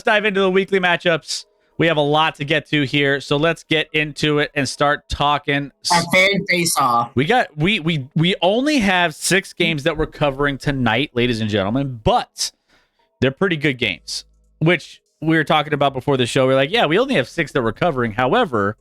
dive into the weekly matchups. We have a lot to get to here, so let's get into it and start talking. A fan face-off. We only have 6 games that we're covering tonight, ladies and gentlemen, but they're pretty good games, which we were talking about before the show. We're like, yeah, we only have 6 that we're covering. However,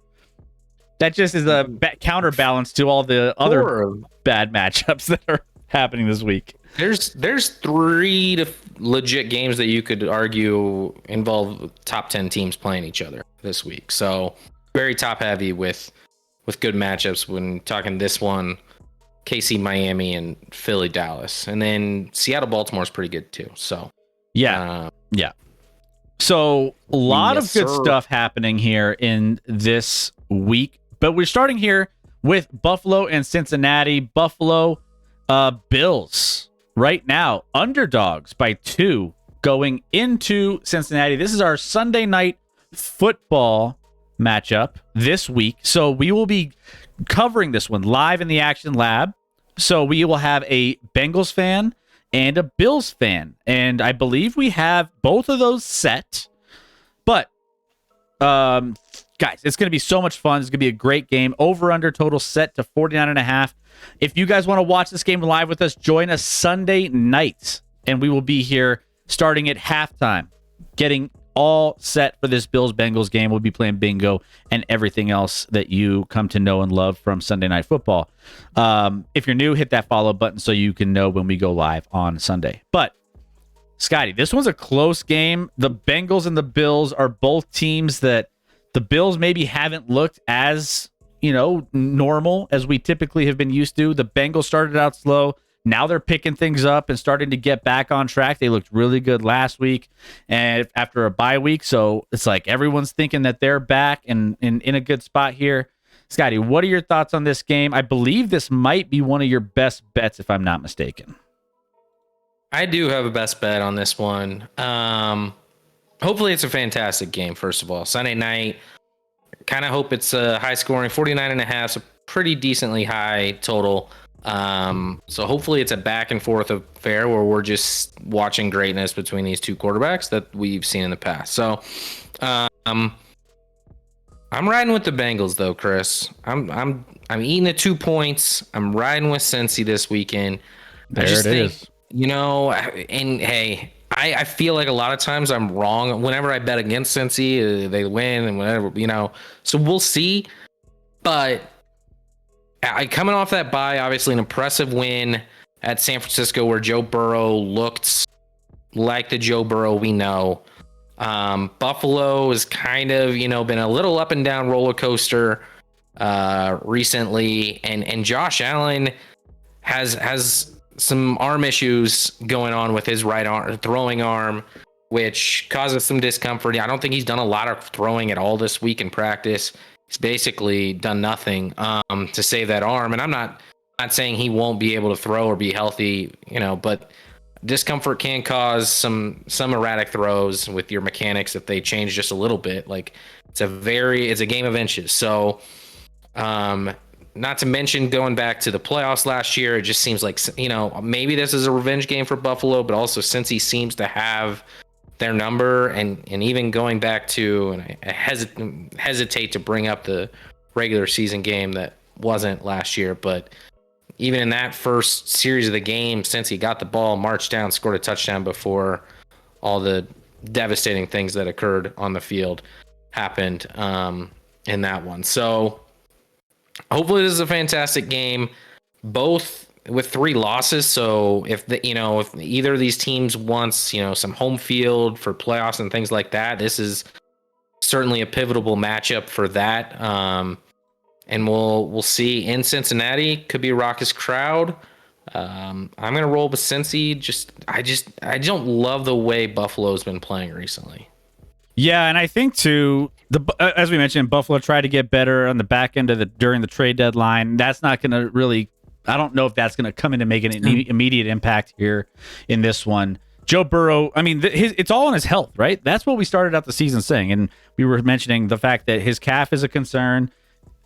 that just is a counterbalance to all the other bad matchups that are happening this week. There's 3 legit games that you could argue involve top 10 teams playing each other this week. So very top heavy with good matchups when talking this one, KC Miami and Philly Dallas. And then Seattle Baltimore is pretty good too. So yeah. So a lot of good stuff happening here in this week. But we're starting here with Buffalo and Cincinnati. Buffalo Bills right now underdogs by 2 going into Cincinnati. This is our Sunday night football matchup this week. So we will be covering this one live in the ActionLab. So we will have a Bengals fan and a Bills fan. And I believe we have both of those set. But guys, it's going to be so much fun. It's going to be a great game. Over under total set to 49.5. If you guys want to watch this game live with us, join us Sunday night, and we will be here starting at halftime, getting all set for this Bills-Bengals game. We'll be playing bingo and everything else that you come to know and love from Sunday Night Football. If you're new, hit that follow button so you can know when we go live on Sunday. But, Scotty, this one's a close game. The Bengals and the Bills are both teams that the Bills maybe haven't looked as normal as we typically have been used to. The Bengals started out slow. Now they're picking things up and starting to get back on track. They looked really good last week and after a bye week. So it's like everyone's thinking that they're back and in a good spot here. Scotty, what are your thoughts on this game? I believe this might be one of your best bets, if I'm not mistaken. I do have a best bet on this one. Hopefully it's a fantastic game, first of all. Sunday night. Kind of hope it's a high scoring 49.5, so pretty decently high total. So hopefully it's a back and forth affair where we're just watching greatness between these two quarterbacks that we've seen in the past. So I'm riding with the Bengals though, Chris. I'm eating the 2 points. I'm riding with Cincy this weekend. There it is. And hey, I feel like a lot of times I'm wrong. Whenever I bet against Cincy, they win and whatever, So we'll see. But coming off that bye, obviously an impressive win at San Francisco where Joe Burrow looked like the Joe Burrow we know. Buffalo has kind of, been a little up and down roller coaster recently. And Josh Allen has some arm issues going on with his right arm, throwing arm, which causes some discomfort. I don't think he's done a lot of throwing at all this week in practice. He's basically done nothing to save that arm. And I'm not saying he won't be able to throw or be healthy, but discomfort can cause some erratic throws with your mechanics if they change just a little bit. Like it's a game of inches. So, not to mention going back to the playoffs last year, it just seems like, maybe this is a revenge game for Buffalo, but also since he seems to have their number and even going back to, and I hesitate to bring up the regular season game that wasn't last year, but even in that first series of the game, since he got the ball, marched down, scored a touchdown before all the devastating things that occurred on the field happened in that one. So hopefully this is a fantastic game, both with 3 losses. So if if either of these teams wants, some home field for playoffs and things like that, this is certainly a pivotal matchup for that. And we'll see in Cincinnati. Could be a raucous crowd. I'm gonna roll with Cincy. I don't love the way Buffalo's been playing recently. Yeah, and I think too, as we mentioned, Buffalo tried to get better on the back end of during the trade deadline. That's not going to really, I don't know if that's going to come in and make an immediate impact here in this one. Joe Burrow, I mean, it's all on his health, right? That's what we started out the season saying, and we were mentioning the fact that his calf is a concern.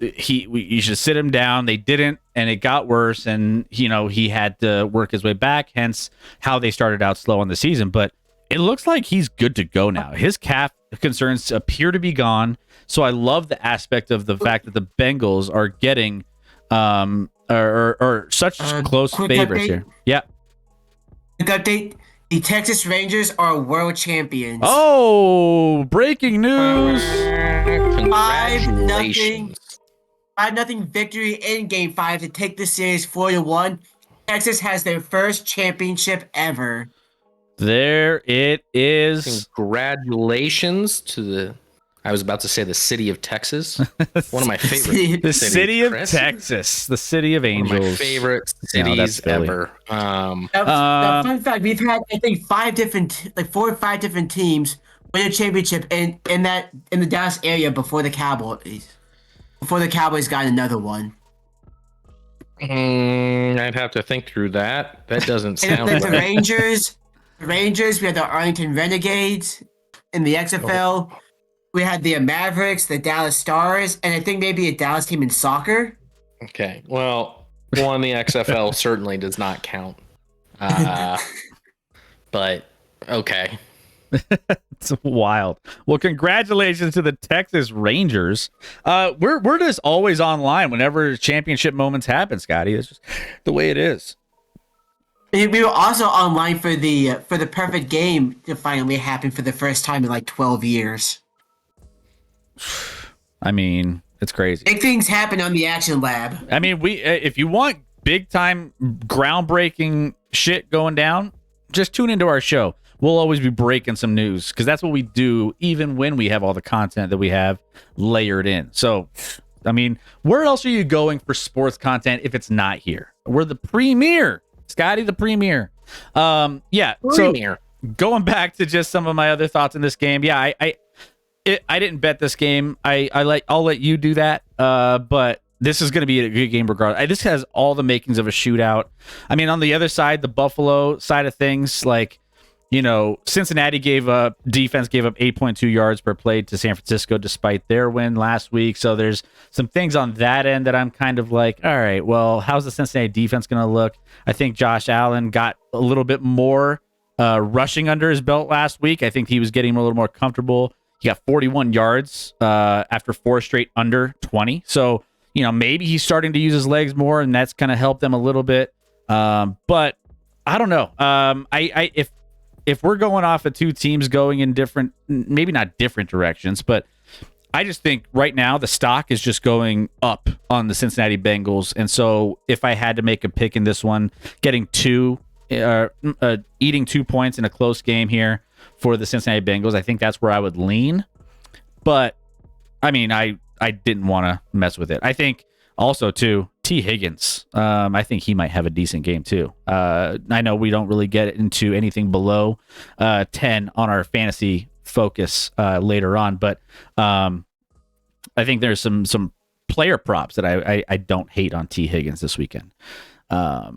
You should sit him down. They didn't, and it got worse, and he had to work his way back. Hence, how they started out slow on the season, but. It looks like he's good to go now. His calf concerns appear to be gone. So I love the aspect of the fact that the Bengals are getting or such close quick favorites update. here. Yeah. Quick update. The Texas Rangers are world champions. Oh, breaking news. 5-0. 5-0 victory in Game 5 to take the series 4-1. Texas has their first championship ever. There it is. Congratulations to the, I was about to say the city of Texas. One of my favorite The cities, city of Chris. Texas, the city of angels. One of my favorite cities ever. Now, fun fact: we've had I think 4 or 5 different teams win a championship in the Dallas area before the Cowboys. Before the Cowboys got another one. I'd have to think through that. That doesn't And sound then the right. Rangers. We had the Arlington Renegades in the XFL. We had the Mavericks, the Dallas Stars, and I think maybe a Dallas team in soccer. Okay, well, one the XFL certainly does not count. But okay. It's wild. Well, congratulations to the Texas Rangers. We're just always online whenever championship moments happen, Scotty. It's just the way it is. We were also online for the perfect game to finally happen for the first time in like 12 years. I mean, it's crazy. Big things happen on the Action Lab. I mean, if you want big time groundbreaking shit going down, just tune into our show. We'll always be breaking some news because that's what we do even when we have all the content that we have layered in. So, I mean, where else are you going for sports content if it's not here? We're the premier, Scotty, the premier. Yeah. Premier. So going back to just some of my other thoughts in this game. Yeah, I didn't bet this game. I'll let you do that. But this is going to be a good game regardless. This has all the makings of a shootout. I mean, on the other side, the Buffalo side of things, like, you know, Cincinnati defense gave up 8.2 yards per play to San Francisco despite their win last week. So there's some things on that end that I'm kind of like, all right, well, how's the Cincinnati defense going to look? I think Josh Allen got a little bit more rushing under his belt last week. I think he was getting a little more comfortable. He got 41 yards after 4 straight under 20. So, you know, maybe he's starting to use his legs more, and that's going to help them a little bit. But I don't know. If we're going off of two teams going in different, maybe not different directions, but I just think right now the stock is just going up on the Cincinnati Bengals. And so if I had to make a pick in this one, eating 2 points in a close game here for the Cincinnati Bengals, I think that's where I would lean. But I mean, I didn't want to mess with it. I think also too, T. Higgins, I think he might have a decent game too. I know we don't really get into anything below 10 on our fantasy focus later on, but I think there's some player props that I don't hate on T. Higgins this weekend. But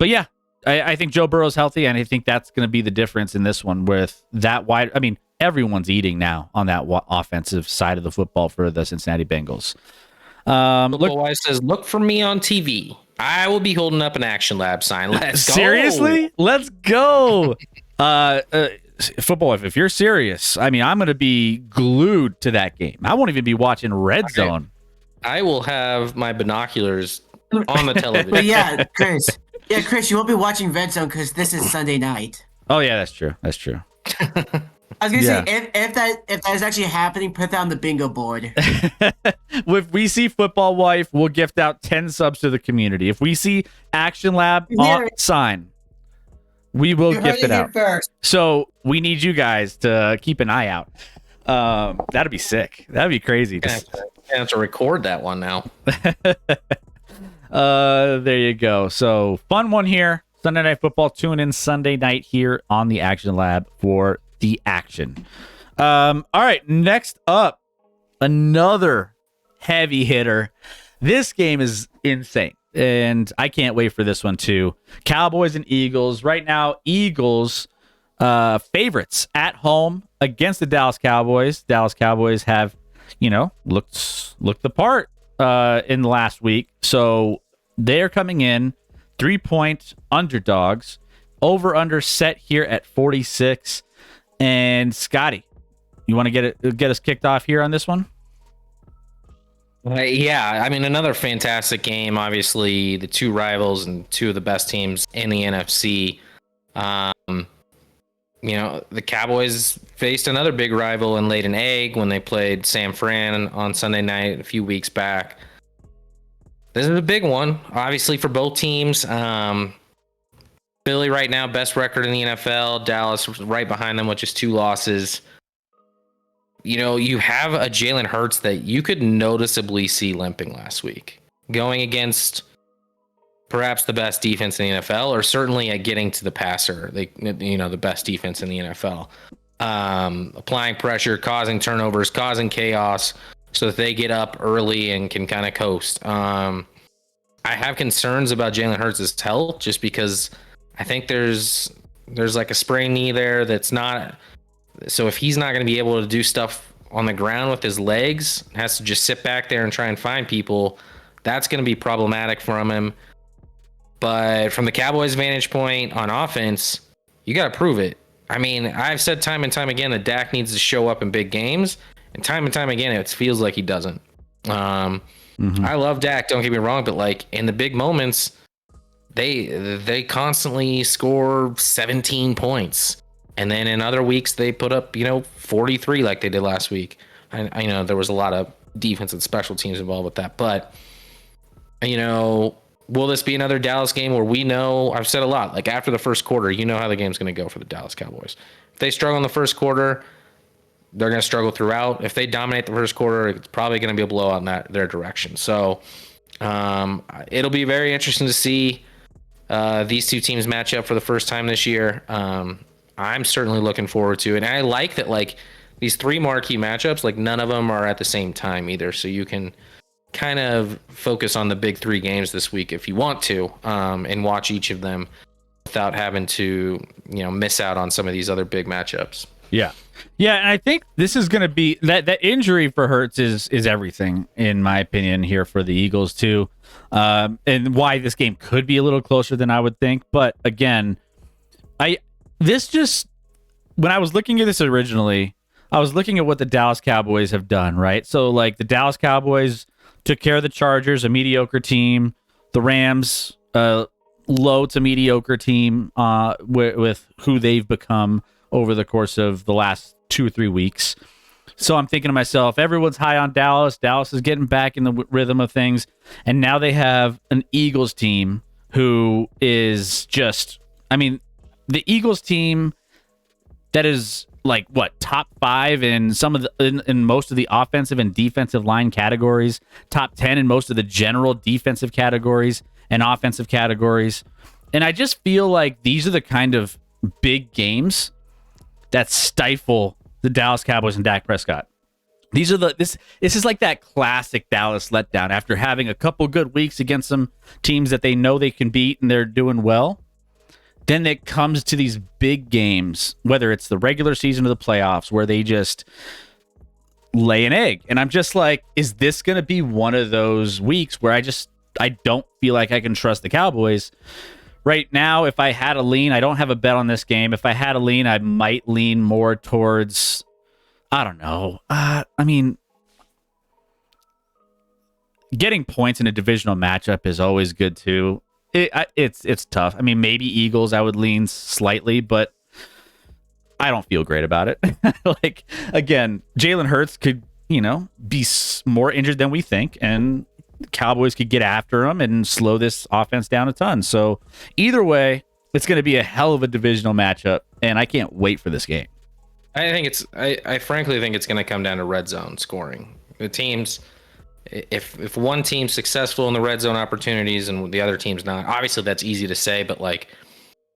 yeah, I think Joe Burrow's healthy, and I think that's going to be the difference in this one with that wide. I mean, everyone's eating now on that offensive side of the football for the Cincinnati Bengals. Football says, look for me on TV. I will be holding up an ActionLab sign. Let's go. Seriously? Let's go. Football, if you're serious, I mean, I'm going to be glued to that game. I won't even be watching Red Zone. I will have my binoculars on the television. But yeah, Chris. Yeah, Chris, you won't be watching Red Zone because this is Sunday night. Oh, yeah, that's true. That's true. I was gonna say if that is actually happening, put that on the bingo board. If we see Football Wife, we'll gift out 10 subs to the community. If we see Action Lab sign, we will gift it out. First. So we need you guys to keep an eye out. That'd be sick. That'd be crazy. I have to record that one now. There you go. So fun one here. Sunday Night Football. Tune in Sunday night here on the Action Lab for the action. All right, next up, another heavy hitter. This game is insane, and I can't wait for this one too. Cowboys and Eagles. Right now, Eagles favorites at home against the Dallas Cowboys. Dallas Cowboys have, looked the part in the last week, so they're coming in 3-point underdogs. Over under set here at 46. And Scotty, you want to get us kicked off here on this one? Yeah, I mean, another fantastic game. Obviously, the two rivals and two of the best teams in the NFC. The Cowboys faced another big rival and laid an egg when they played San Fran on Sunday night a few weeks back. This is a big one, obviously, for both teams. Philly right now, best record in the NFL. Dallas right behind them with just 2 losses. You have a Jalen Hurts that you could noticeably see limping last week, going against perhaps the best defense in the NFL, or certainly at getting to the passer, the best defense in the NFL. Applying pressure, causing turnovers, causing chaos so that they get up early and can kind of coast. I have concerns about Jalen Hurts' health just because I think there's like a sprained knee there that's not. So if he's not going to be able to do stuff on the ground with his legs, has to just sit back there and try and find people, that's going to be problematic for him. But from the Cowboys' vantage point on offense, you got to prove it. I mean, I've said time and time again that Dak needs to show up in big games, and time again, it feels like he doesn't. I love Dak, don't get me wrong, but like in the big moments, they constantly score 17 points. And then in other weeks, they put up, 43 like they did last week. I know there was a lot of defense and special teams involved with that. But, will this be another Dallas game where we know, I've said a lot, like after the first quarter, you know how the game's going to go for the Dallas Cowboys. If they struggle in the first quarter, they're going to struggle throughout. If they dominate the first quarter, it's probably going to be a blowout in their direction. So it'll be very interesting to see these two teams match up for the first time this year. I'm certainly looking forward to it. And I like that, like, these 3 marquee matchups, like, none of them are at the same time either. So you can kind of focus on the big 3 games this week if you want to, and watch each of them without having to, miss out on some of these other big matchups. Yeah. Yeah, and I think this is going to be that injury for Hurts is everything, in my opinion, here for the Eagles too, and why this game could be a little closer than I would think. But again, when I was looking at this originally, I was looking at what the Dallas Cowboys have done, right? So like the Dallas Cowboys took care of the Chargers, a mediocre team, the Rams, low to mediocre team, with who they've become over the course of the last 2 or 3 weeks. So I'm thinking to myself, everyone's high on Dallas. Dallas is getting back in the rhythm of things. And now they have an Eagles team who is just, the Eagles team that is like top 5 in in most of the offensive and defensive line categories, top 10 in most of the general defensive categories and offensive categories. And I just feel like these are the kind of big that stifle the Dallas Cowboys and Dak Prescott. These are this is like that classic Dallas letdown after having a couple good weeks against some teams that they know they can beat and they're doing well. Then it comes to these big games, whether it's the regular season or the playoffs, where they just lay an egg. And I'm just like, is this going to be one of those weeks where I don't feel like I can trust the Cowboys? Right now, if I had a lean, I don't have a bet on this game. If I had a lean, I might lean more towards, I don't know. Getting points in a divisional matchup is always good too. It's tough. Maybe Eagles, I would lean slightly, but I don't feel great about it. Like, again, Jalen Hurts could, be more injured than we think, and the Cowboys could get after him and slow this offense down a ton. So either way, it's going to be a hell of a divisional matchup, and I can't wait for this game. I frankly think it's going to come down to red zone scoring. The teams, if one team's successful in the red zone opportunities and the other team's not, obviously that's easy to say, but like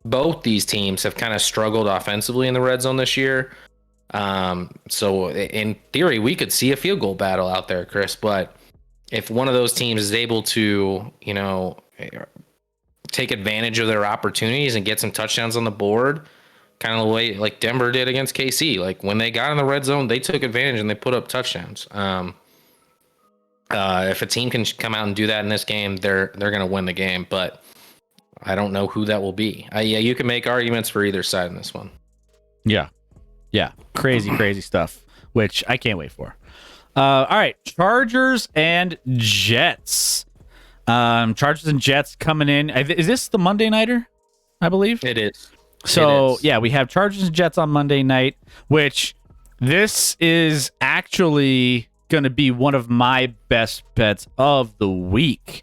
both these teams have kind of struggled offensively in the red zone this year. So in theory, we could see a field goal battle out there, Chris, but if one of those teams is able to, take advantage of their opportunities and get some touchdowns on the board, kind of the way like Denver did against KC, like when they got in the red zone, they took advantage and they put up touchdowns. If a team can come out and do that in this game, they're going to win the game, but I don't know who that will be. You can make arguments for either side in this one. Yeah. Yeah, crazy stuff, which I can't wait for. All right, Chargers and Jets. Chargers and Jets coming in. Is this the Monday nighter? I believe It is. So yeah, we have Chargers and Jets on Monday night, which this is actually going to be one of my best bets of the week.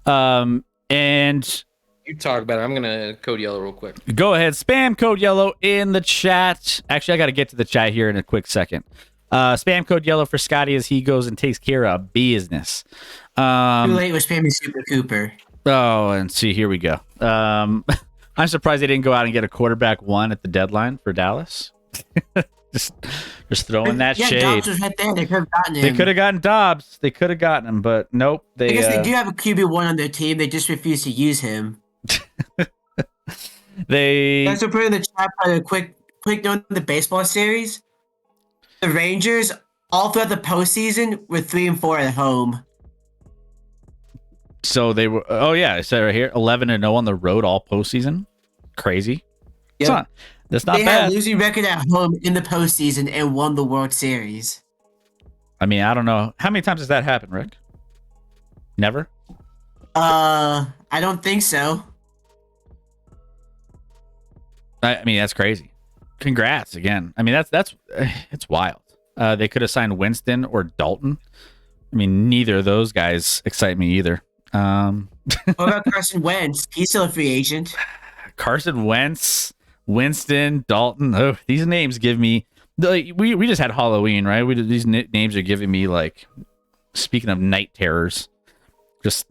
And you talk about it. I'm gonna code yellow real quick. Go ahead, spam code yellow in the chat. Actually, I got to get to the chat here in a quick second. Spam code yellow for Scotty as he goes and takes care of business. Too late with spamming Super Cooper. Oh, and see, here we go. I'm surprised they didn't go out and get a quarterback one at the deadline for Dallas. just throwing that shade. Dobbs was right there. They could have gotten him. They could have gotten Dobbs. They could have gotten him, but nope. I guess they do have a QB1 on their team. They just refuse to use him. Guys, put in the chat a quick note in the baseball series. The Rangers, all throughout the postseason, were 3-4 at home. So they were. Oh yeah, I said right here, 11-0 on the road all postseason. Crazy. Yep. That's not bad. They had a losing record at home in the postseason and won the World Series. I mean, I don't know how many times has that happened, Rick. Never. I don't think so. I mean, that's crazy. Congrats again. I mean, that's it's wild. They could have signed Winston or Dalton. I mean, neither of those guys excite me either. What about Carson Wentz? He's still a free agent. Carson Wentz, Winston, Dalton. Oh, these names give me. We just had Halloween, right? These names are giving me like. Speaking of night terrors, just.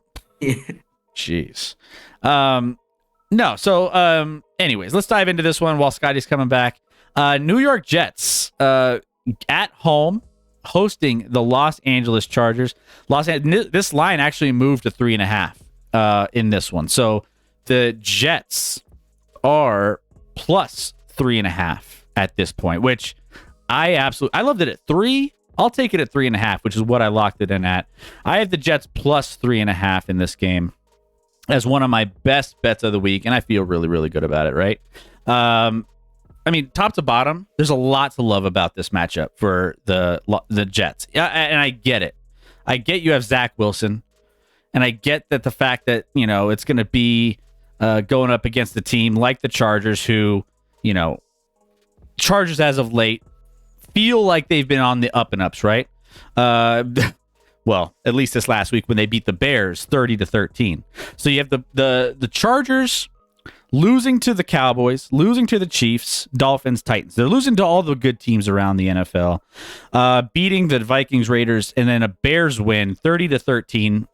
Jeez. No. So, anyways, let's dive into this one while Scotty's coming back. New York Jets at home hosting the Los Angeles Chargers. This line actually moved to 3.5 in this one. So the Jets are plus 3.5 at this point, which I loved it at 3. I'll take it at 3.5, which is what I locked it in at. I have the Jets plus 3.5 in this game as one of my best bets of the week, and I feel really, really good about it, right? I mean, top to bottom, there's a lot to love about this matchup for the Jets. And I get it. I get you have Zach Wilson, and I get that the fact that, it's going to be going up against a team like the Chargers who, Chargers as of late feel like they've been on the up and ups, right? Well, at least this last week when they beat the Bears 30-13. So you have the Chargers losing to the Cowboys, losing to the Chiefs, Dolphins, Titans. They're losing to all the good teams around the NFL, beating the Vikings, Raiders, and then a Bears win 30-13.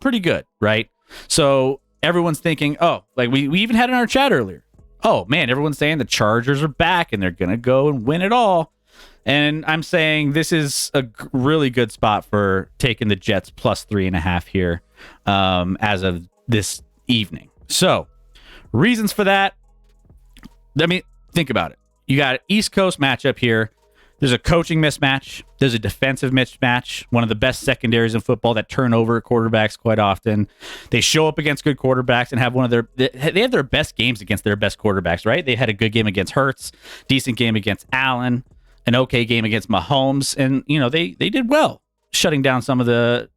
Pretty good, right? So everyone's thinking, like we even had in our chat earlier. Oh man, everyone's saying the Chargers are back and they're gonna go and win it all. And I'm saying this is a really good spot for taking the Jets plus 3.5 here as of this evening. So, reasons for that. I mean, think about it. You got an East Coast matchup here. There's a coaching mismatch. There's a defensive mismatch. One of the best secondaries in football that turn over quarterbacks quite often. They show up against good quarterbacks and have they have their best games against their best quarterbacks, right? They had a good game against Hurts, decent game against Allen, an okay game against Mahomes, and they did well shutting down some of the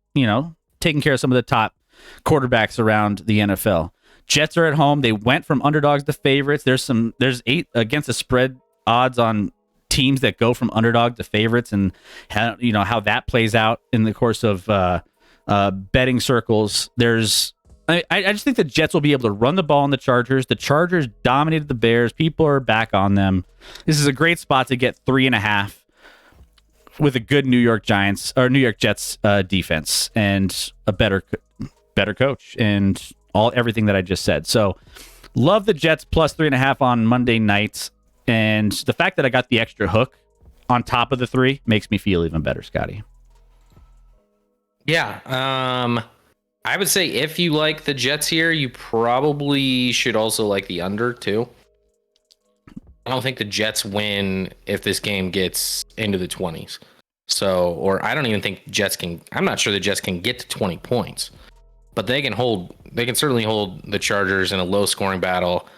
taking care of some of the top quarterbacks around the NFL. Jets are at home. They went from underdogs to favorites. There's 8 against the spread odds on teams that go from underdog to favorites, and how that plays out in the course of betting circles. I just think the Jets will be able to run the ball on the Chargers. The Chargers dominated the Bears. People are back on them. This is a great spot to get 3.5 with a good New York Jets defense and a better coach and everything that I just said. So love the Jets plus 3.5 on Monday nights. And the fact that I got the extra hook on top of the 3 makes me feel even better, Scotty. Yeah. I would say if you like the Jets here, you probably should also like the under too. I don't think the Jets win if this game gets into the 20s. Or I don't even think I'm not sure the Jets can get to 20 points, but they can certainly hold the Chargers in a low scoring battle.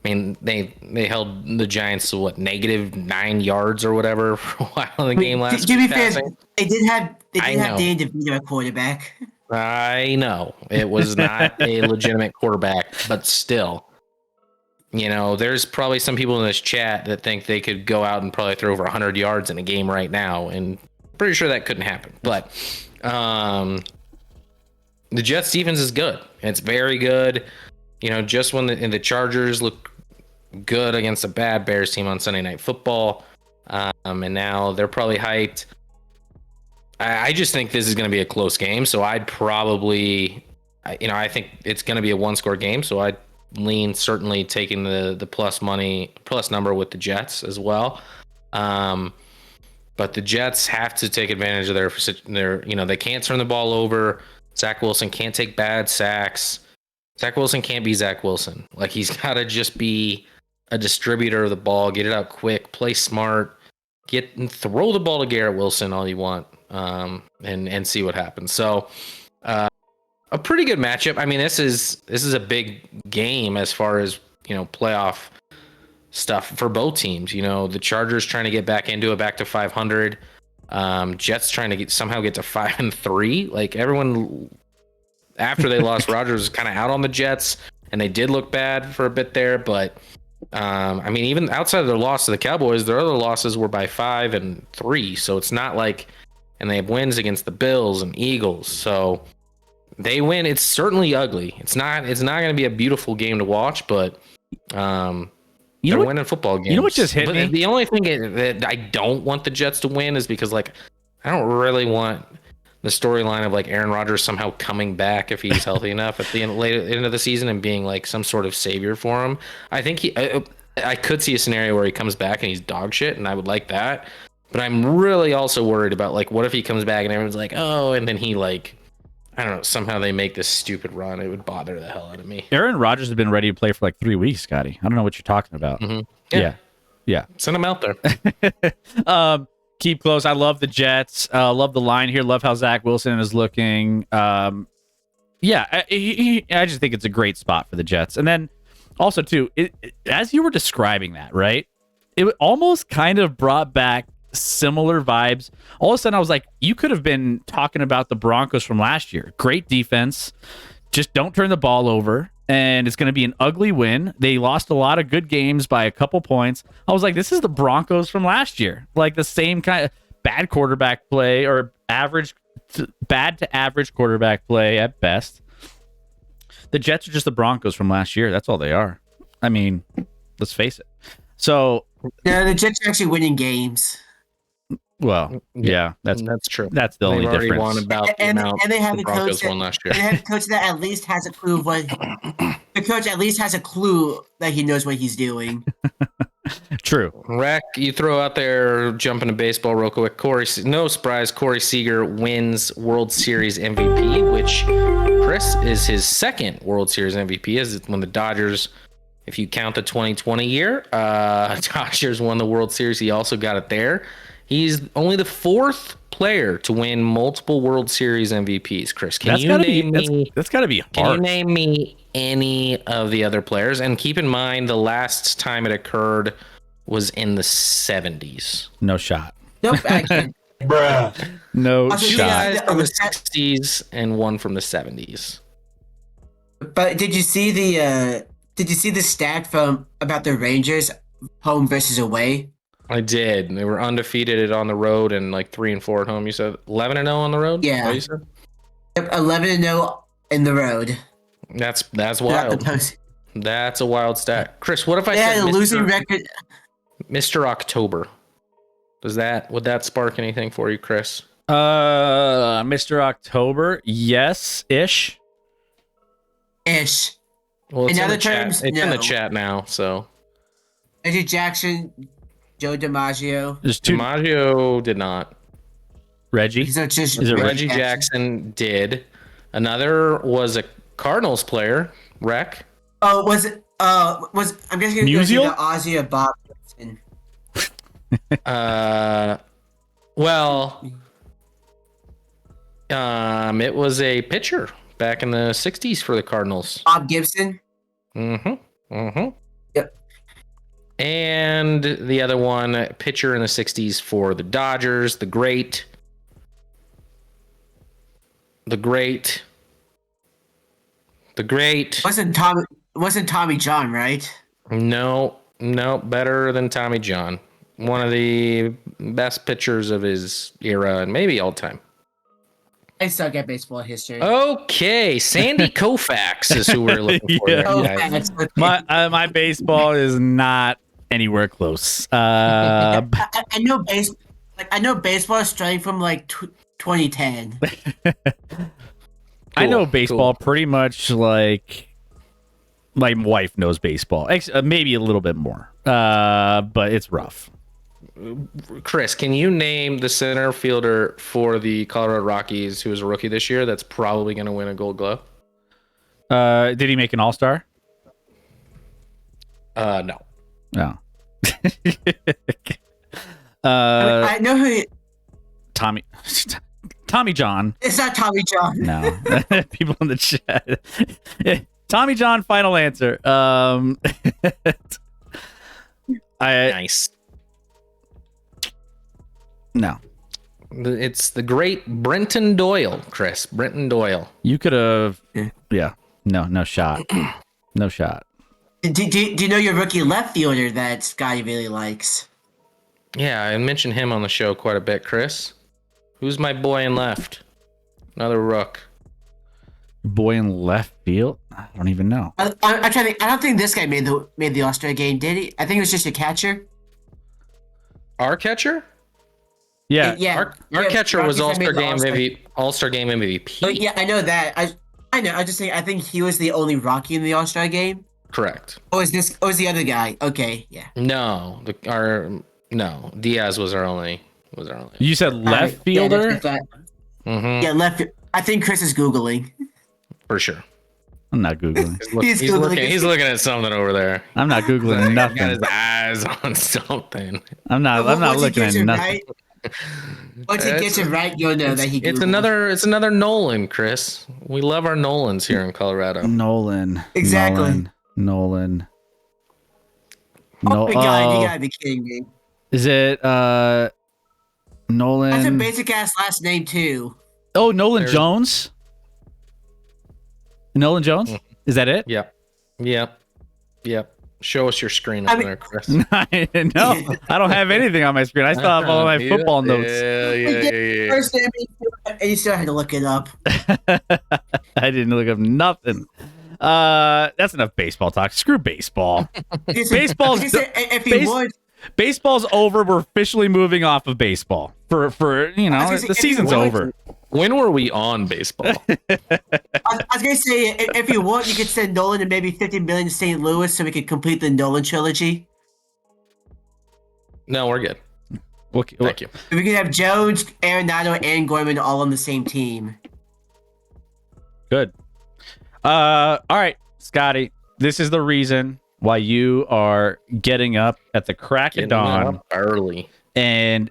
I mean, they held the Giants to what, -9 yards or whatever for a while in the game last To be week. fair, Passing. they did have know. Danny DeVito at quarterback. I know it was not a legitimate quarterback, but still, there's probably some people in this chat that think they could go out and probably throw over 100 yards in a game right now, and pretty sure that couldn't happen. But the Jets defense is good. It's very good. Just when the Chargers look good against a bad Bears team on Sunday Night Football, and now they're probably hyped. I just think this is going to be a close game, so I'd probably, I think it's going to be a one-score game, so I'd lean certainly taking the plus number with the Jets as well. But the Jets have to take advantage of their they can't turn the ball over. Zach Wilson can't take bad sacks. Zach Wilson can't be Zach Wilson. Like, he's got to just be a distributor of the ball, get it out quick, play smart, throw the ball to Garrett Wilson all you want. And see what happens. So, a pretty good matchup. I mean, this is a big game as far as playoff stuff for both teams. The Chargers trying to get back to 500. Jets trying to somehow get to 5-3. Like, everyone after they lost, Rodgers was kind of out on the Jets, and they did look bad for a bit there. But I mean, even outside of their loss to the Cowboys, their other losses were by 5 and 3. So it's not like. And they have wins against the Bills and Eagles. So they win. It's certainly ugly. It's not going to be a beautiful game to watch, but they're winning football games. You know what just hit me? The only thing that I don't want the Jets to win is because, like, I don't really want the storyline of, like, Aaron Rodgers somehow coming back if he's healthy enough at the end of the season and being, like, some sort of savior for him. I think I could see a scenario where he comes back and he's dog shit, and I would like that. But I'm really also worried about, like, what if he comes back and everyone's like, oh, and then he, like, I don't know, somehow they make this stupid run. It would bother the hell out of me. Aaron Rodgers has been ready to play for like 3 weeks, Scotty. I don't know what you're talking about. Mm-hmm. Yeah. Send him out there. Keep close. I love the Jets. Love the line here. Love how Zach Wilson is looking. I just think it's a great spot for the Jets. And then also, too, as you were describing that, right, it almost kind of brought back similar vibes. All of a sudden, I was like, you could have been talking about the Broncos from last year. Great defense. Just don't turn the ball over. And it's going to be an ugly win. They lost a lot of good games by a couple points. I was like, this is the Broncos from last year. Like, the same kind of bad quarterback play, or bad to average quarterback play at best. The Jets are just the Broncos from last year. That's all they are. I mean, let's face it. So, yeah, the Jets are actually winning games. Well, yeah, that's true. That's the only difference. Won about and they have the a coach won last year. They have a coach that at least has a clue the coach at least has a clue that he knows what he's doing. True. Rack, you throw out there, jumping to baseball real quick. No surprise, Corey Seager wins World Series MVP, which, Chris, is his second World Series MVP. As when the Dodgers, if you count the 2020 year, Dodgers won the World Series. He also got it there. He's only the fourth player to win multiple World Series MVPs. Chris, that's got to be hard. Can you name me any of the other players? And keep in mind, the last time it occurred was in the 70s. No shot. Nope, actually. Bruh. No shot. Two guys from the 60s and one from the 70s. But did you see the stat from about the Rangers home versus away? I did. They were undefeated on the road and like 3-4 at home. You said 11-0 on the road? Yeah. What you said? 11-0 in the road. That's wild. That's a wild stat. Chris, what if I said a losing record? Mr. October. Would that spark anything for you, Chris? Mr. October, yes, ish. Well, it's in the chat. It's in the chat now, so. Reggie Jackson, Joe DiMaggio. DiMaggio did not. Reggie? Reggie Jackson did. Another was a Cardinals player, Rec. Oh, was it? I'm guessing it was the Ozzy or Bob Gibson. It was a pitcher back in the 60s for the Cardinals. Bob Gibson. Mm-hmm. Yep. And the other one, pitcher in the 60s for the Dodgers, the great. Wasn't Tommy John, right? No, better than Tommy John. One of the best pitchers of his era and maybe all time. I suck at baseball history. Okay, Sandy Koufax is who we're looking for. Yeah. There, guys. My baseball is not anywhere close. I know baseball is starting from like 2010. I know baseball pretty much like my wife knows baseball. Maybe a little bit more, but it's rough. Chris, can you name the center fielder for the Colorado Rockies who was a rookie this year that's probably going to win a Gold Glove? Did he make an All-Star? No. No. I know who. Tommy John. It's not Tommy John. No. People in the chat. Tommy John, final answer. Nice. No. It's the great Brenton Doyle, Chris. Brenton Doyle. You could have. Yeah. No shot. No shot. Do you know your rookie left fielder that Scotty really likes? Yeah, I mentioned him on the show quite a bit, Chris. Who's my boy in left? Another rook. Boy in left field? I don't even know. I'm trying to think. I don't think this guy made the All-Star game, did he? I think it was just a catcher. Our catcher? Yeah. Our catcher was Rockies All-Star game MVP. Oh, yeah, I know that. I know. I just think I think he was the only Rocky in the All-Star game. Correct. Oh, is the other guy? Okay, yeah. No, Diaz was our only. You said left fielder? Mm-hmm. Yeah, left. I think Chris is Googling. For sure. I'm not Googling. He's looking at something over there. I'm not Googling nothing. Got his eyes on something. I'm not looking at nothing. Right, once he gets it right, you'll know that he. It's another Nolan, Chris. We love our Nolans here in Colorado. Nolan. Exactly. Nolan. Oh my god, you gotta be kidding me. Is it Nolan? That's a basic ass last name too. Oh, Nolan Jones? Nolan Jones? Is that it? Yep. Show us your screen over there, Chris. No, I don't have anything on my screen. I still have all my football notes. Yeah. First name, and you still had to look it up. I didn't look up nothing. That's enough baseball talk. Screw baseball. Baseball's over. We're officially moving off of baseball for the season's over. When were we on baseball? I was gonna say, if you want, you could send Nolan and maybe $50 million to St. Louis so we could complete the Nolan trilogy. No, we're good. Okay, thank you. We could have Jones, Arenado, and Gorman all on the same team. Good. All right, Scotty. This is the reason why you are getting up at the crack of dawn early and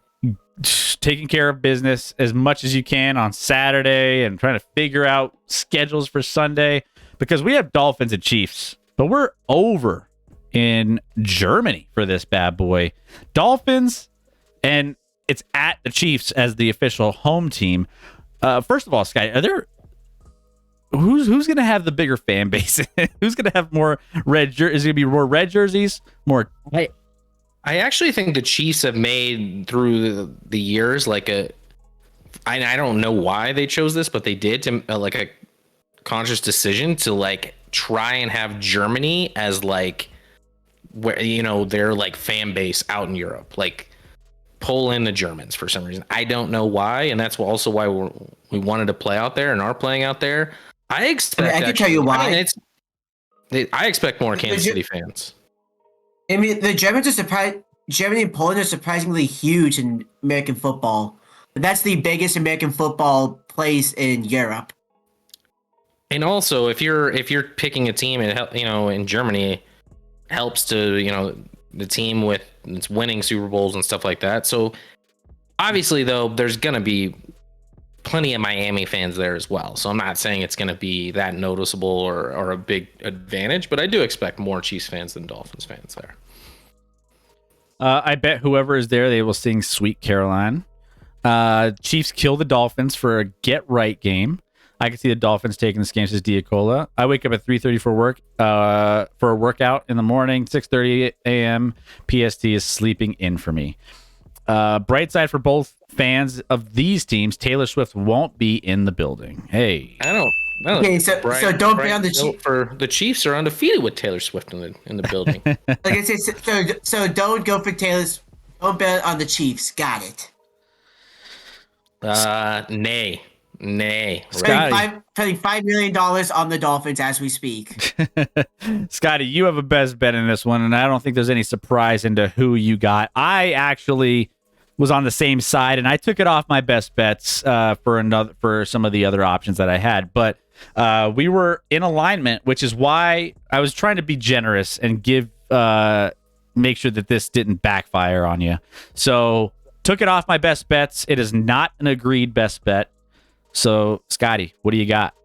taking care of business as much as you can on Saturday and trying to figure out schedules for Sunday, because we have Dolphins and Chiefs, but we're over in Germany for this bad boy. Dolphins, and it's at the Chiefs as the official home team. First of all, Sky, are there who's going to have the bigger fan base? Who's going to have more red jerseys? Is it going to be more red jerseys? More? I actually think the Chiefs have made through the years I don't know why they chose this, but they did to like a conscious decision to try and have Germany as where their fan base out in Europe, pull in the Germans for some reason. I don't know why, and that's also why we wanted to play out there and are playing out there. I can tell you why. I expect more Kansas City fans. I mean, the Germans are surprised. Germany and Poland are surprisingly huge in American football. That's the biggest American football place in Europe. And also, if you're picking a team, in Germany, it helps to the team with its winning Super Bowls and stuff like that. So obviously, though, there's gonna be plenty of Miami fans there as well. So I'm not saying it's gonna be that noticeable or a big advantage, but I do expect more Chiefs fans than Dolphins fans there. I bet whoever is there, they will sing "Sweet Caroline." Chiefs kill the Dolphins for a get-right game. I can see the Dolphins taking this game, says Diacola. I wake up at 3:30 for work, for a workout in the morning. 6:30 a.m. PST is sleeping in for me. Bright side for both fans of these teams, Taylor Swift won't be in the building. Hey. I don't. Okay, so don't bet on the Chiefs. For the Chiefs are undefeated with Taylor Swift in the building. Like I said, so don't go for Taylor's. Don't bet on the Chiefs. Got it. Nay. Spending $5 million on the Dolphins as we speak. Scotty, you have a best bet in this one, and I don't think there's any surprise into who you got. I actually was on the same side, and I took it off my best bets for some of the other options that I had. But we were in alignment, which is why I was trying to be generous and make sure that this didn't backfire on you. So took it off my best bets. It is not an agreed best bet. So, Scotty, what do you got?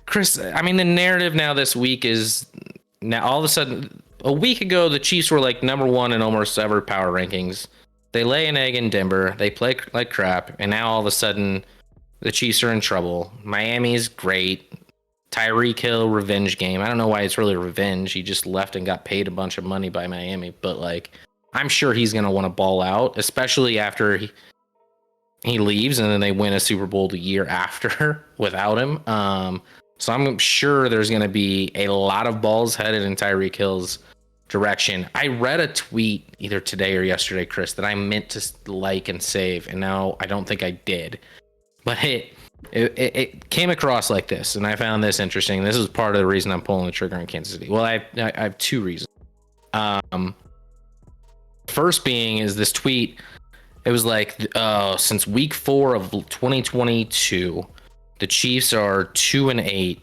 Chris, I mean, the narrative now this week is now all of a sudden, a week ago, the Chiefs were like number one in almost every power rankings. They lay an egg in Denver. They play like crap. And now all of a sudden, the Chiefs are in trouble. Miami's great. Tyreek Hill revenge game. I don't know why it's really revenge. He just left and got paid a bunch of money by Miami. But like, I'm sure he's going to want to ball out, especially after he leaves and then they win a Super Bowl the year after without him. So I'm sure there's going to be a lot of balls headed in Tyreek Hill's direction. I read a tweet either today or yesterday, Chris, that I meant to like and save, and now I don't think I did. But it came across like this, and I found this interesting. This is part of the reason I'm pulling the trigger on Kansas City. Well, I have two reasons. First being is this tweet. It was like, since week 4 of 2022, the Chiefs are 2-8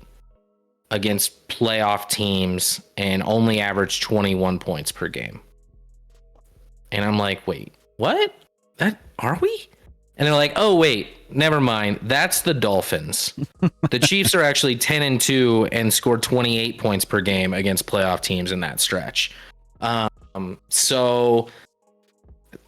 against playoff teams and only average 21 points per game. And I'm like, wait, what? That are we? And they're like, oh wait, never mind. That's the Dolphins. The Chiefs are actually 10-2 and scored 28 points per game against playoff teams in that stretch. So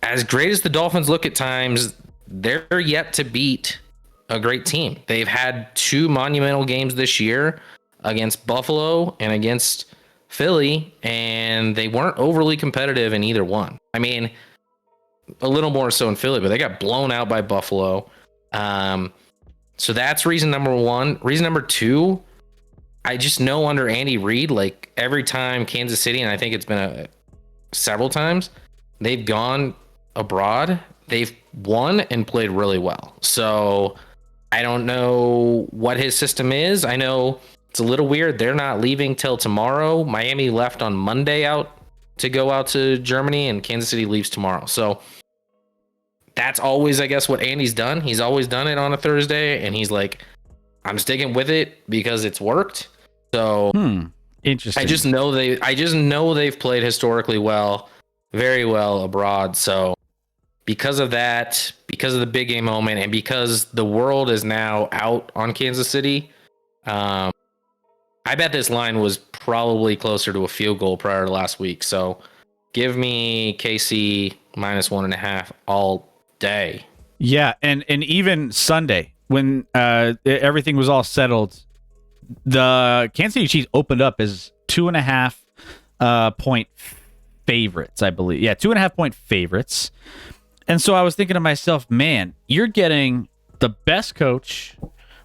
as great as the Dolphins look at times, they're yet to beat a great team. They've had 2 monumental games this year against Buffalo and against Philly, and they weren't overly competitive in either one. I mean, a little more so in Philly, but they got blown out by Buffalo. So that's reason number 1. Reason number 2, I just know under Andy Reid, like every time Kansas City, and I think it's been several times, they've gone abroad, they've won and played really well. So I don't know what his system is. I know it's a little weird. They're not leaving till tomorrow. Miami left on Monday to go out to Germany, and Kansas City leaves tomorrow. So that's always, I guess, what Andy's done. He's always done it on a Thursday, and he's like, I'm sticking with it because it's worked. So interesting. I just know they've played historically well, very well abroad. So because of that, because of the big game moment, and because the world is now out on Kansas City, I bet this line was probably closer to a field goal prior to last week. So give me KC -1.5 all day. Yeah, and even Sunday when everything was all settled, the Kansas City Chiefs opened up as 2.5 point favorites, I believe. Yeah, 2.5 point favorites. And so I was thinking to myself, man, you're getting the best coach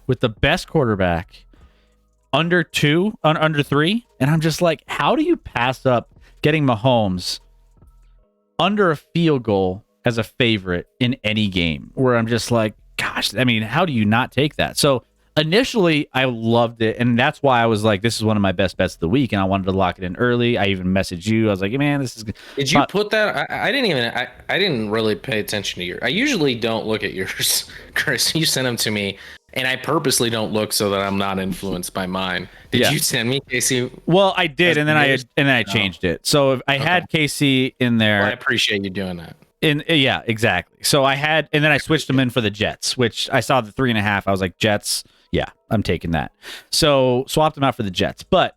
with the best quarterback under 3. And I'm just like, how do you pass up getting Mahomes under a field goal as a favorite in any game? Where I'm just like, gosh, I mean, how do you not take that? So initially, I loved it, and that's why I was like, this is one of my best bets of the week, and I wanted to lock it in early. I even messaged you. I was like, hey, man, this is good. Did you put that? I didn't really pay attention to I usually don't look at yours, Chris. You sent them to me, and I purposely don't look so that I'm not influenced by mine. Did you send me KC? Well, I did, and then I changed it. So if I had KC in there. Well, I appreciate you doing that. Yeah, exactly. So I had, and then I switched them in for the Jets, which I saw the 3.5. I was like, Jets. Yeah, I'm taking that. So swapped them out for the Jets. But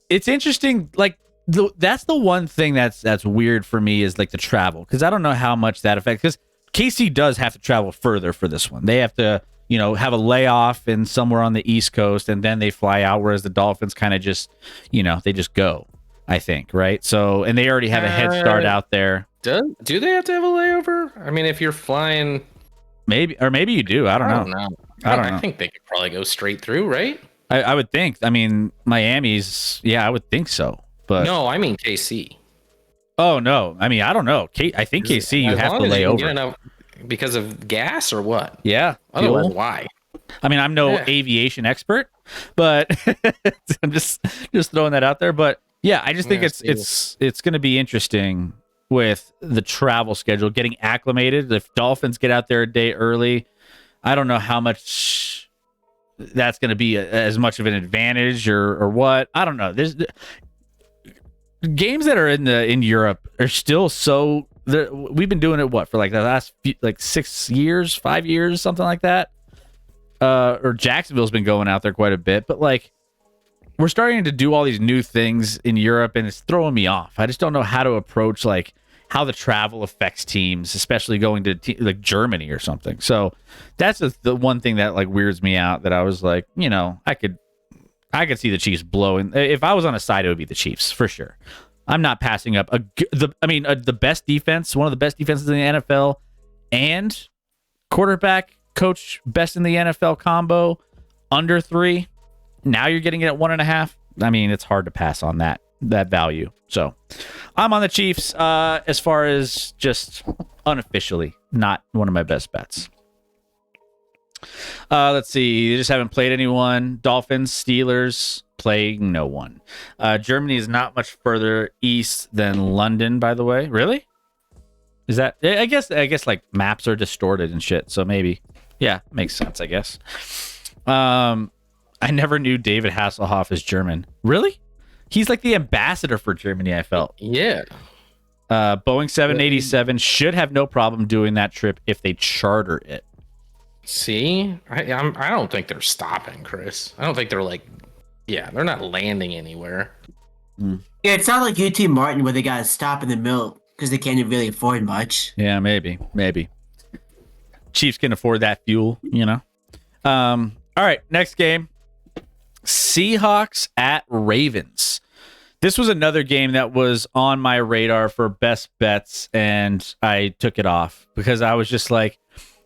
it's interesting. Like, that's the one thing that's weird for me is like the travel, because I don't know how much that affects. Because KC does have to travel further for this one. They have to, have a layoff in somewhere on the East Coast, and then they fly out. Whereas the Dolphins kind of just, they just go. I think, right? So, and they already have a head start out there. Do they have to have a layover? I mean, if you're flying, maybe you do. I don't know. I don't know. I think they could probably go straight through, right? I would think. I mean, Miami's, I would think so. But no, I mean KC. Oh no, I mean I don't know. I think KC you have to lay over because of gas or what? Yeah. Otherwise, why? I mean, I'm no aviation expert, but I'm just throwing that out there. But yeah, I just think it's going to be interesting with the travel schedule, getting acclimated. If Dolphins get out there a day early, I don't know how much that's going to be as much of an advantage or what. I don't know. There's games that are in Europe are still so. We've been doing it for like the last 6 years, 5 years, something like that. Or Jacksonville's been going out there quite a bit, but like we're starting to do all these new things in Europe, and it's throwing me off. I just don't know how to approach like how the travel affects teams, especially going to like Germany or something. So that's the one thing that like weirds me out. That I was like, I could see the Chiefs blowing. If I was on a side, it would be the Chiefs for sure. I'm not passing up the best defense, one of the best defenses in the NFL, and quarterback coach best in the NFL combo under 3. Now you're getting it at 1.5. I mean, it's hard to pass on that value. So I'm on the Chiefs as far as just unofficially, not one of my best bets. Let's see. They just haven't played anyone. Dolphins, Steelers, playing no one. Germany is not much further east than London, by the way. Really? Is that? I guess like maps are distorted and shit. So maybe, yeah, makes sense. I guess. I never knew David Hasselhoff is German. Really? He's like the ambassador for Germany. I felt. Yeah. Boeing 787 should have no problem doing that trip if they charter it. See, I don't think they're stopping, Chris. I don't think they're they're not landing anywhere. Yeah, it's not like UT Martin where they got to stop in the middle because they can't really afford much. Yeah, maybe. Chiefs can afford that fuel, All right, next game. Seahawks at Ravens. This was another game that was on my radar for best bets, and I took it off because I was just like,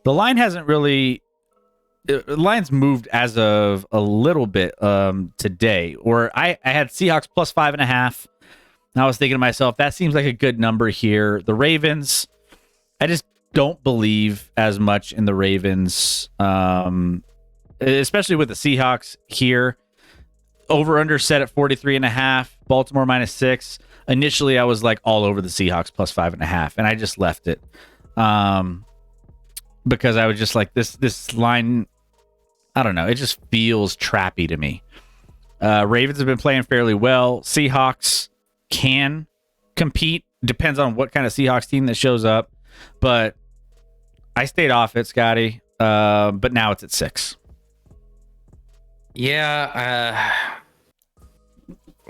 the line hasn't really. The line's moved as of a little bit today, or I had Seahawks plus 5.5. And I was thinking to myself, that seems like a good number here. The Ravens, I just don't believe as much in the Ravens, especially with the Seahawks here. Over under set at 43.5. Baltimore -6. Initially, I was like all over the Seahawks plus 5.5, and I just left it. Because I was just like, this line, I don't know, it just feels trappy to me. Ravens have been playing fairly well. Seahawks can compete. Depends on what kind of Seahawks team that shows up. But I stayed off it, Scotty. But now it's at 6. Yeah,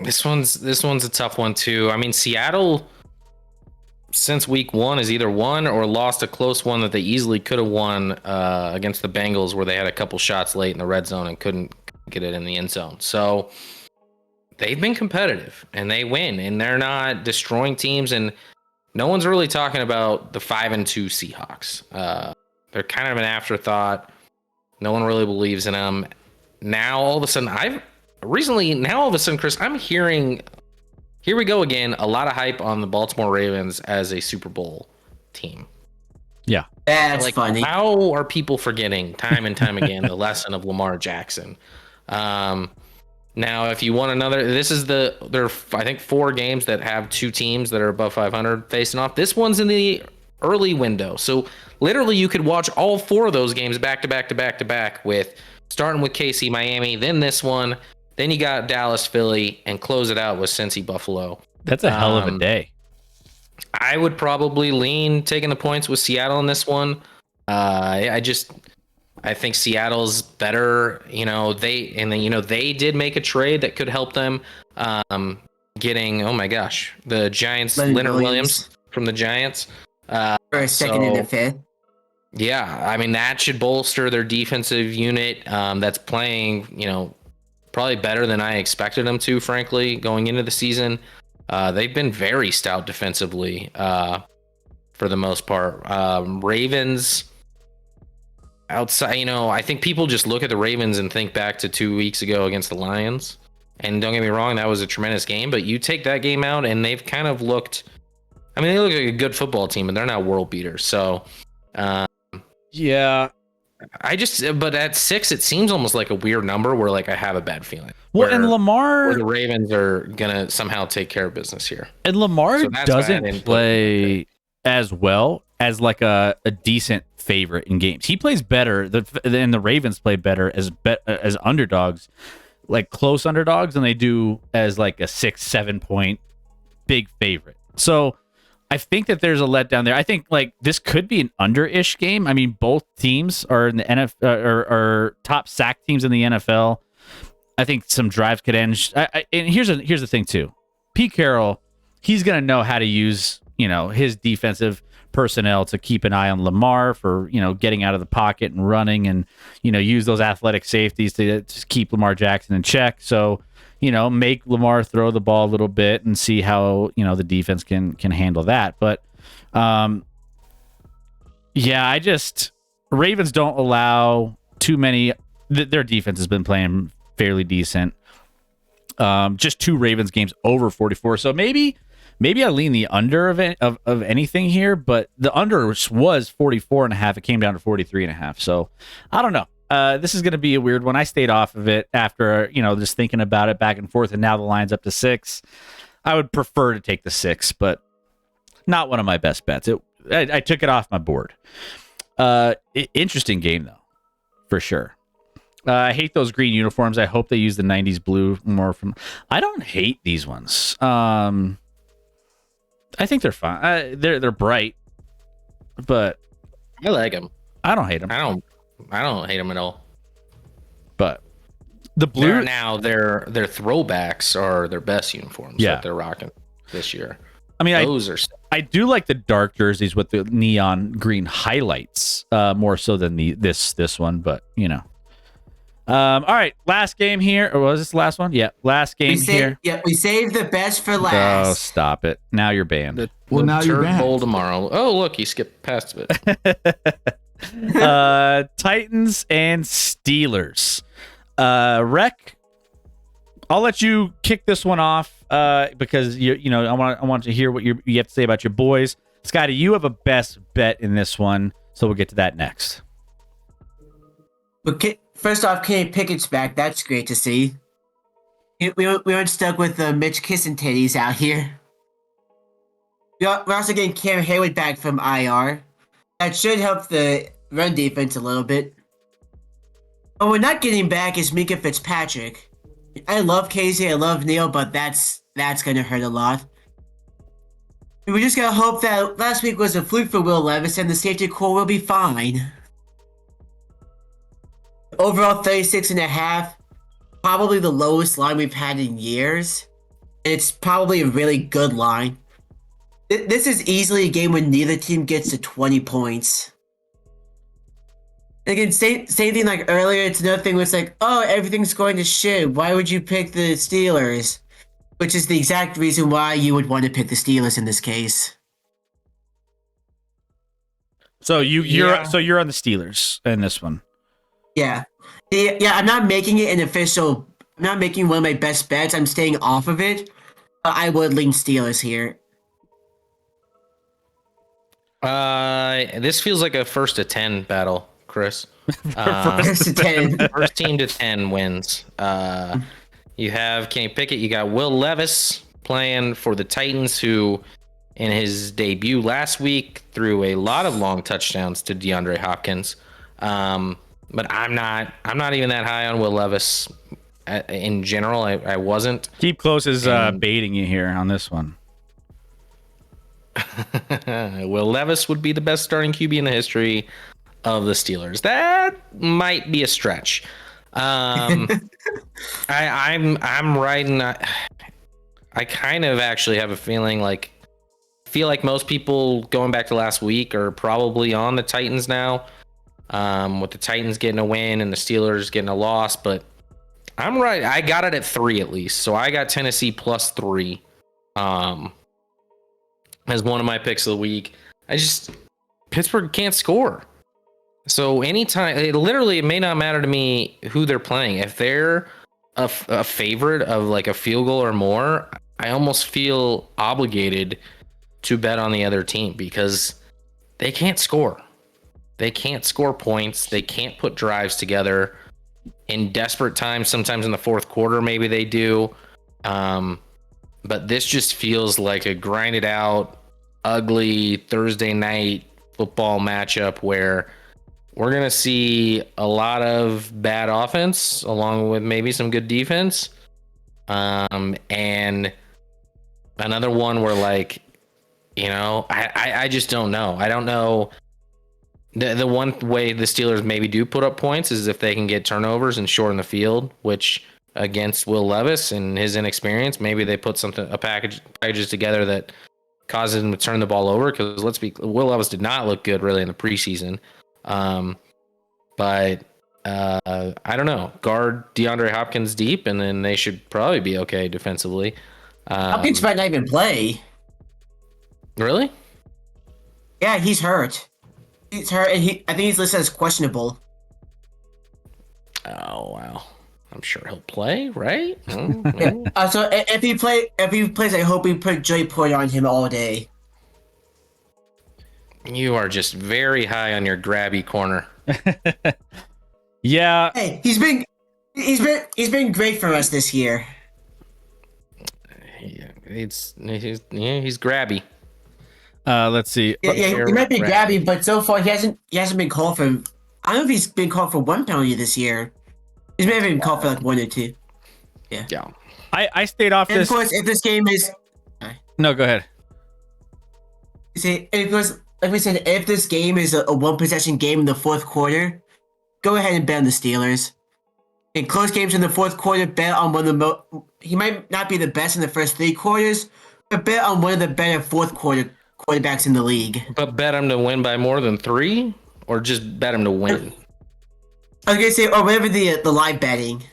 this one's a tough one too. I mean, Seattle since week 1 has either won or lost a close one that they easily could have won against the Bengals, where they had a couple shots late in the red zone and couldn't get it in the end zone. So they've been competitive and they win, and they're not destroying teams. And no one's really talking about the 5-2 Seahawks. They're kind of an afterthought. No one really believes in them. Now all of a sudden, Chris, I'm hearing. Here we go again. A lot of hype on the Baltimore Ravens as a Super Bowl team. Yeah. That's funny. How are people forgetting time and time again the lesson of Lamar Jackson? Now, if you want another, this is there are, I think, 4 games that have 2 teams that are above 500 facing off. This one's in the early window. So literally you could watch all 4 of those games back to back to back to back, with starting with KC, Miami, then this one. Then you got Dallas, Philly, and close it out with Cincy, Buffalo. That's a hell of a day. I would probably lean taking the points with Seattle in this one. I think Seattle's better. They did make a trade that could help them getting, oh my gosh, the Giants, Leonard Leonard Williams. Williams from the Giants. For a second and a fifth. Yeah, I mean, that should bolster their defensive unit that's playing, probably better than I expected them to, frankly, going into the season. They've been very stout defensively for the most part. Ravens, outside, I think people just look at the Ravens and think back to 2 weeks ago against the Lions. And don't get me wrong, that was a tremendous game, but you take that game out and they've kind of looked, they look like a good football team, but they're not world beaters. So, yeah. But at 6, it seems almost like a weird number where I have a bad feeling. Well, and Lamar, the Ravens are gonna somehow take care of business here. And Lamar doesn't play as well as a decent favorite in games. He plays better, and the Ravens play better as underdogs, close underdogs, than they do as a 6-7 point big favorite. So I think that there's a letdown there. I think this could be an under-ish game. I mean, both teams are in the NFL, are top sack teams in the NFL. I think some drives could end. And here's the thing too. Pete Carroll, he's gonna know how to use his defensive personnel to keep an eye on Lamar for getting out of the pocket and running, and use those athletic safeties to just keep Lamar Jackson in check. So make Lamar throw the ball a little bit and see how, the defense can handle that. But, Ravens don't allow too many. Their defense has been playing fairly decent. Just 2 Ravens games over 44. So maybe I lean the under of anything here, but the under was 44.5. It came down to 43.5. So I don't know. This is going to be a weird one. I stayed off of it after, just thinking about it back and forth, and now the line's up to 6. I would prefer to take the 6, but not one of my best bets. I took it off my board. Interesting game, though, for sure. I hate those green uniforms. I hope they use the 90s blue more. I don't hate these ones. I think they're fine. They're bright, but I like them. I don't hate them. I don't hate them at all. But the blue their throwbacks are their best uniforms that they're rocking this year. I mean, I do like the dark jerseys with the neon green highlights more so than this one, but all right, last game here. Or was this the last one? Yeah, last game here. Yeah, we saved the best for last. Oh, stop it! Now you're banned. Now you're banned. Bowl tomorrow. Oh, look, he skipped past it. Titans and Steelers. Rec, I'll let you kick this one off because I want to hear what you have to say about your boys. Scotty, you have a best bet in this one, so we'll get to that next. Okay, first off, Kenny Pickett's back. That's great to see. We weren't stuck with Mitch Kissing-Titties out here. We're also getting Cam Hayward back from IR. That should help the run defense a little bit. What we're not getting back is Minka Fitzpatrick. I love Casey, I love Neil, but that's going to hurt a lot. And we just got to hope that last week was a fluke for Will Levis and the safety core will be fine. Overall, 36.5. Probably the lowest line we've had in years. It's probably a really good line. This is easily a game when neither team gets to 20 points. Again, same thing like earlier. It's another thing where it's oh, everything's going to shit. Why would you pick the Steelers? Which is the exact reason why you would want to pick the Steelers in this case. So you're on the Steelers in this one. Yeah. I'm not making it an official. I'm not making one of my best bets. I'm staying off of it. I would lean Steelers here. This feels like a 1st to 10 battle, Chris. First to 10. First team to 10 wins. You have Kenny Pickett. You got Will Levis playing for the Titans, who in his debut last week threw a lot of long touchdowns to DeAndre Hopkins. But I'm not even that high on Will Levis in general. I wasn't. Keep Close is baiting you here on this one. Will Levis would be the best starting QB in the history of the Steelers. That might be a stretch. I'm riding. I kind of actually have a feeling like I feel like most people going back to last week are probably on the Titans now. With the Titans getting a win and the Steelers getting a loss, but I'm right. I got it at 3 at least. So I got Tennessee +3 as one of my picks of the week. Pittsburgh can't score. So anytime, it may not matter to me who they're playing. If they're a favorite of like a field goal or more, I almost feel obligated to bet on the other team because they can't score. They can't score points. They can't put drives together. In desperate times, sometimes in the fourth quarter, maybe they do. But this just feels like a grinded out, ugly Thursday night football matchup where we're going to see a lot of bad offense along with maybe some good defense. And another one where I just don't know. I don't know. The one way the Steelers maybe do put up points is if they can get turnovers and shorten the field, which against Will Levis and his inexperience, maybe they put packages together that causes him to turn the ball over. Because Will Levis did not look good really in the preseason. But I don't know. Guard DeAndre Hopkins deep, and then they should probably be okay defensively. Hopkins might not even play. Really? Yeah, he's hurt. He's hurt, and I think he's listed as questionable. Oh wow! I'm sure he'll play, right? Yeah. So if he plays, I hope we put Joey Porter on him all day. You are just very high on your grabby corner. Yeah. Hey, he's been great for us this year. Yeah, he's grabby. Let's see. Yeah, he might be grabby, but so far he hasn't been called for. I don't know if he's been called for one penalty this year. He's maybe been called for like 1 or 2. Yeah. I stayed off and this. Of course, if this game is. No, go ahead. See, of course, like we said, if this game is a one possession game in the fourth quarter, go ahead and bet on the Steelers. In close games in the fourth quarter, bet on one of the he might not be the best in the first 3 quarters, but bet on one of the better fourth quarter quarterbacks in the league. But bet him to win by more than 3, or just bet him to win. I was gonna say, or whatever the live betting.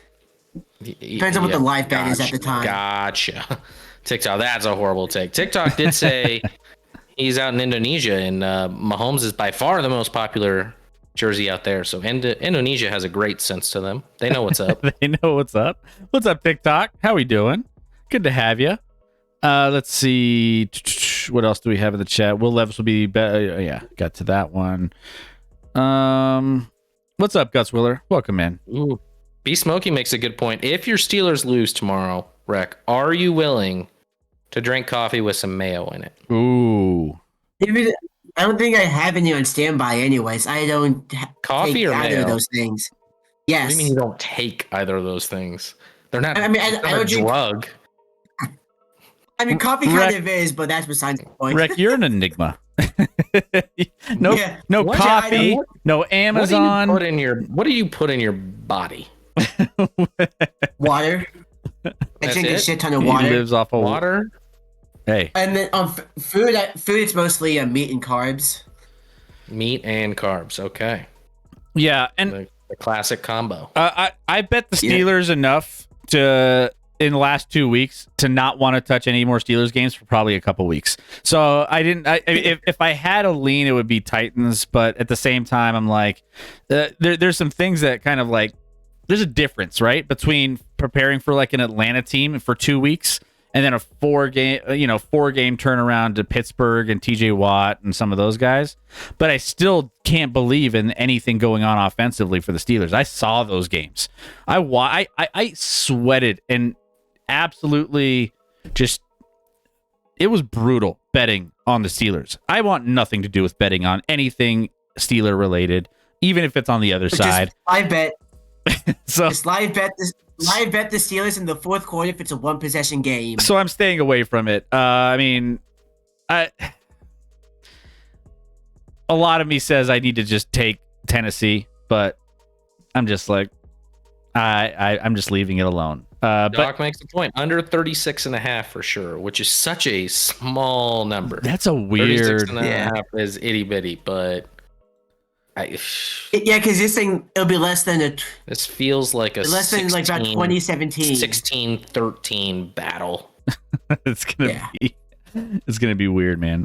Depends on what the live bet is at the time. Gotcha. TikTok, that's a horrible take. TikTok did say he's out in Indonesia, and Mahomes is by far the most popular jersey out there. So Indonesia has a great sense to them. They know what's up. They know what's up. What's up, TikTok? How we doing? Good to have you. Let's see. What else do we have in the chat? Will Levis will be better. Yeah, got to that one. What's up, Guts Willer? Welcome in. Ooh. B Smokey makes a good point. If your Steelers lose tomorrow, Rec, are you willing to drink coffee with some mayo in it? Ooh. I don't think I have any on standby anyways. I don't coffee take or either mayo? of those things. Yes. What do you mean you don't take either of those things? They're not. I mean, I don't drink. Drug. I mean, coffee kind of is, but that's besides the point. Rick, you're an enigma. No coffee, no Amazon. What do you put in your body? Water. I drink a shit ton of water. He lives off of water. Hey. And then on food, it's mostly meat and carbs. Meat and carbs. Okay. Yeah, and the classic combo. I bet the Steelers enough to in the last 2 weeks to not want to touch any more Steelers games for probably a couple weeks. So I didn't. If I had a lean, it would be Titans. But at the same time, I'm like, there's some things that kind of like there's a difference, right, between preparing for like an Atlanta team for 2 weeks and then a 4-game turnaround to Pittsburgh and TJ Watt and some of those guys. But I still can't believe in anything going on offensively for the Steelers. I saw those games. I sweated and absolutely just it was brutal betting on the Steelers. I want nothing to do with betting on anything Steeler related, even if it's on the other side. Live bet. So just live bet the Steelers in the fourth quarter if it's a one possession game. So I'm staying away from it. I mean, a lot of me says I need to just take Tennessee, but I'm just like, I'm just leaving it alone. Doc But makes the point. Under 36.5 for sure, which is such a small number. that's a weird. 36.5 is itty bitty, but Yeah, because this thing it'll be less than this feels like a less than like about 2017. 16-13 battle. It's gonna be weird, man.